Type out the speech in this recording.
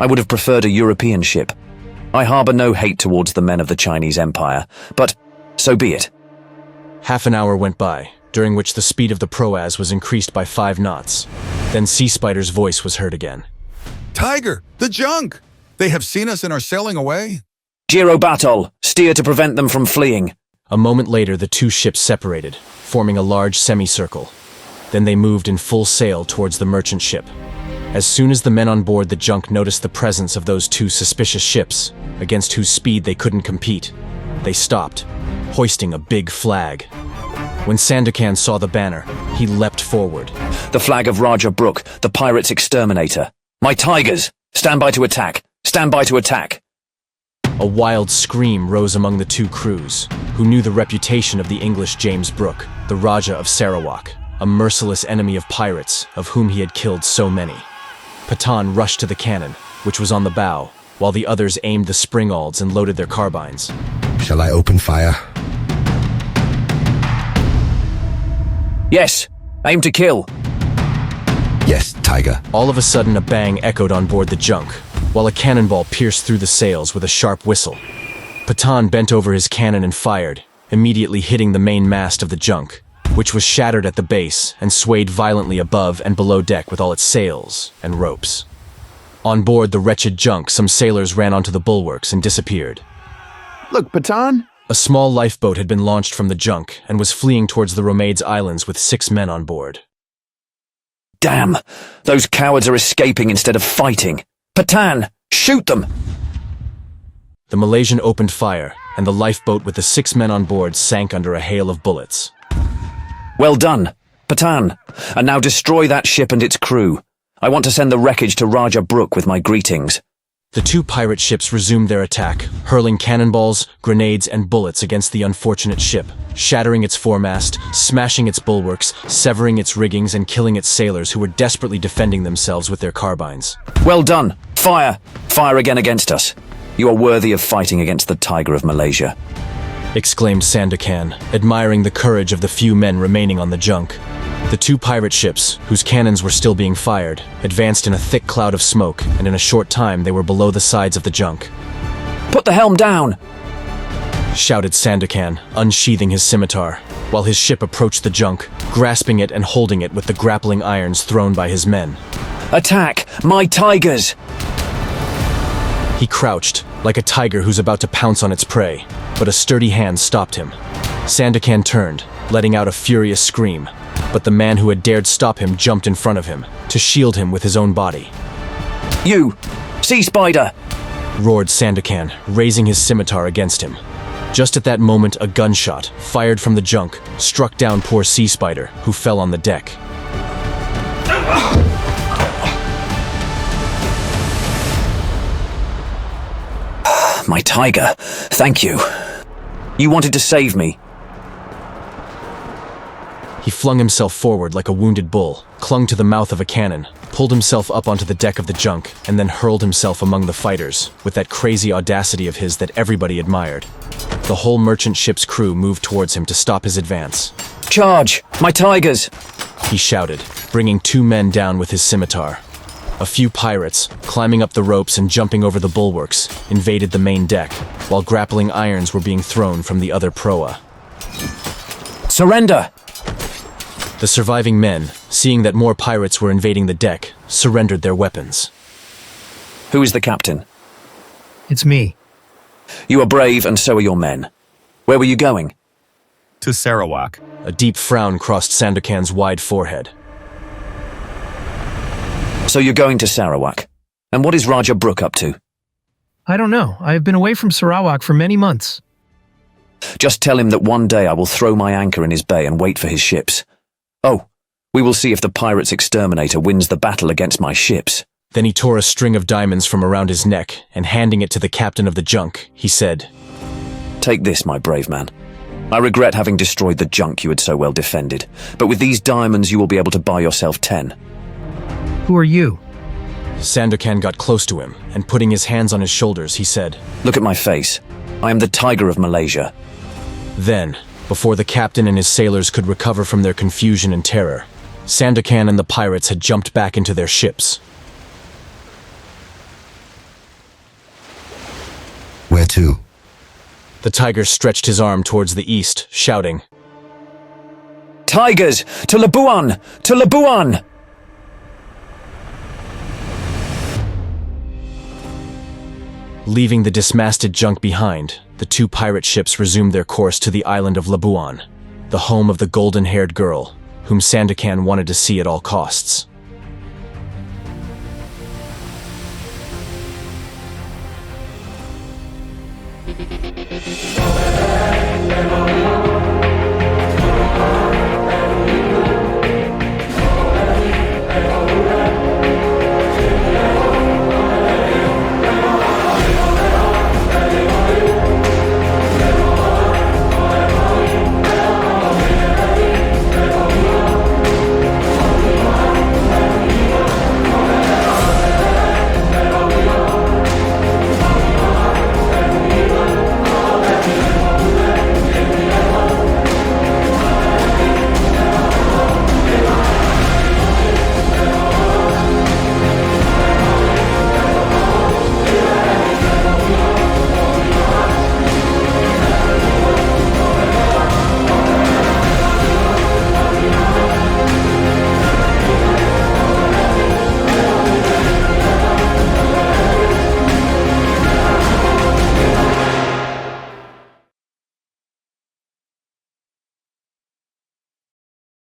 I would have preferred a European ship. I harbor no hate towards the men of the Chinese Empire, but so be it. Half an hour went by, during which the speed of the Proas was increased by 5 knots. Then Sea Spider's voice was heard again. Tiger, the junk! They have seen us and are sailing away. Giro Batol, steer to prevent them from fleeing. A moment later, the two ships separated, forming a large semicircle. Then they moved in full sail towards the merchant ship. As soon as the men on board the junk noticed the presence of those two suspicious ships, against whose speed they couldn't compete, they stopped, hoisting a big flag. When Sandokan saw the banner, he leapt forward. The flag of Raja Brook, the pirate's exterminator. My tigers! Stand by to attack! Stand by to attack! A wild scream rose among the two crews, who knew the reputation of the English James Brooke, the Raja of Sarawak, a merciless enemy of pirates, of whom he had killed so many. Patan rushed to the cannon, which was on the bow, while the others aimed the springalds and loaded their carbines. Shall I open fire? Yes! Aim to kill! Yes, Tiger. All of a sudden a bang echoed on board the junk, while a cannonball pierced through the sails with a sharp whistle. Patan bent over his cannon and fired, immediately hitting the main mast of the junk, which was shattered at the base and swayed violently above and below deck with all its sails and ropes. On board the wretched junk, some sailors ran onto the bulwarks and disappeared. Look, Patan! A small lifeboat had been launched from the junk and was fleeing towards the Romades Islands with 6 men on board. Damn! Those cowards are escaping instead of fighting! Patan! Shoot them! The Malaysian opened fire, and the lifeboat with the 6 men on board sank under a hail of bullets. Well done, Patan. And now destroy that ship and its crew. I want to send the wreckage to Raja Brook with my greetings. The 2 pirate ships resumed their attack, hurling cannonballs, grenades, and bullets against the unfortunate ship, shattering its foremast, smashing its bulwarks, severing its riggings, and killing its sailors who were desperately defending themselves with their carbines. Well done! Fire! Fire again against us. You are worthy of fighting against the Tiger of Malaysia. Exclaimed Sandokan, admiring the courage of the few men remaining on the junk. The 2 pirate ships, whose cannons were still being fired, advanced in a thick cloud of smoke, and in a short time they were below the sides of the junk. Put the helm down! Shouted Sandokan, unsheathing his scimitar, while his ship approached the junk, grasping it and holding it with the grappling irons thrown by his men. Attack! My tigers! He crouched, like a tiger who's about to pounce on its prey, but a sturdy hand stopped him. Sandokan turned, letting out a furious scream, but the man who had dared stop him jumped in front of him, to shield him with his own body. You! Sea Spider! Roared Sandokan, raising his scimitar against him. Just at that moment, a gunshot, fired from the junk, struck down poor Sea Spider, who fell on the deck. My tiger, thank you. You wanted to save me. He flung himself forward like a wounded bull, clung to the mouth of a cannon, pulled himself up onto the deck of the junk, and then hurled himself among the fighters, with that crazy audacity of his that everybody admired. The whole merchant ship's crew moved towards him to stop his advance. Charge! My tigers! He shouted, bringing 2 men down with his scimitar. A few pirates, climbing up the ropes and jumping over the bulwarks, invaded the main deck, while grappling irons were being thrown from the other proa. Surrender! The surviving men, seeing that more pirates were invading the deck, surrendered their weapons. Who is the captain? It's me. You are brave, and so are your men. Where were you going? To Sarawak. A deep frown crossed Sandokan's wide forehead. So you're going to Sarawak. And what is Raja Brook up to? I don't know. I have been away from Sarawak for many months. Just tell him that one day I will throw my anchor in his bay and wait for his ships. Oh, we will see if the pirate's exterminator wins the battle against my ships. Then he tore a string of diamonds from around his neck, and handing it to the captain of the junk, he said, Take this, my brave man. I regret having destroyed the junk you had so well defended, but with these diamonds you will be able to buy yourself 10. Who are you? Sandokan got close to him, and putting his hands on his shoulders, he said, Look at my face. I am the Tiger of Malaysia. Then, before the captain and his sailors could recover from their confusion and terror, Sandokan and the pirates had jumped back into their ships. too. The tiger stretched his arm towards the east, shouting, Tigers! To Labuan! To Labuan! Leaving the dismasted junk behind, the two pirate ships resumed their course to the island of Labuan, the home of the golden-haired girl, whom Sandakan wanted to see at all costs.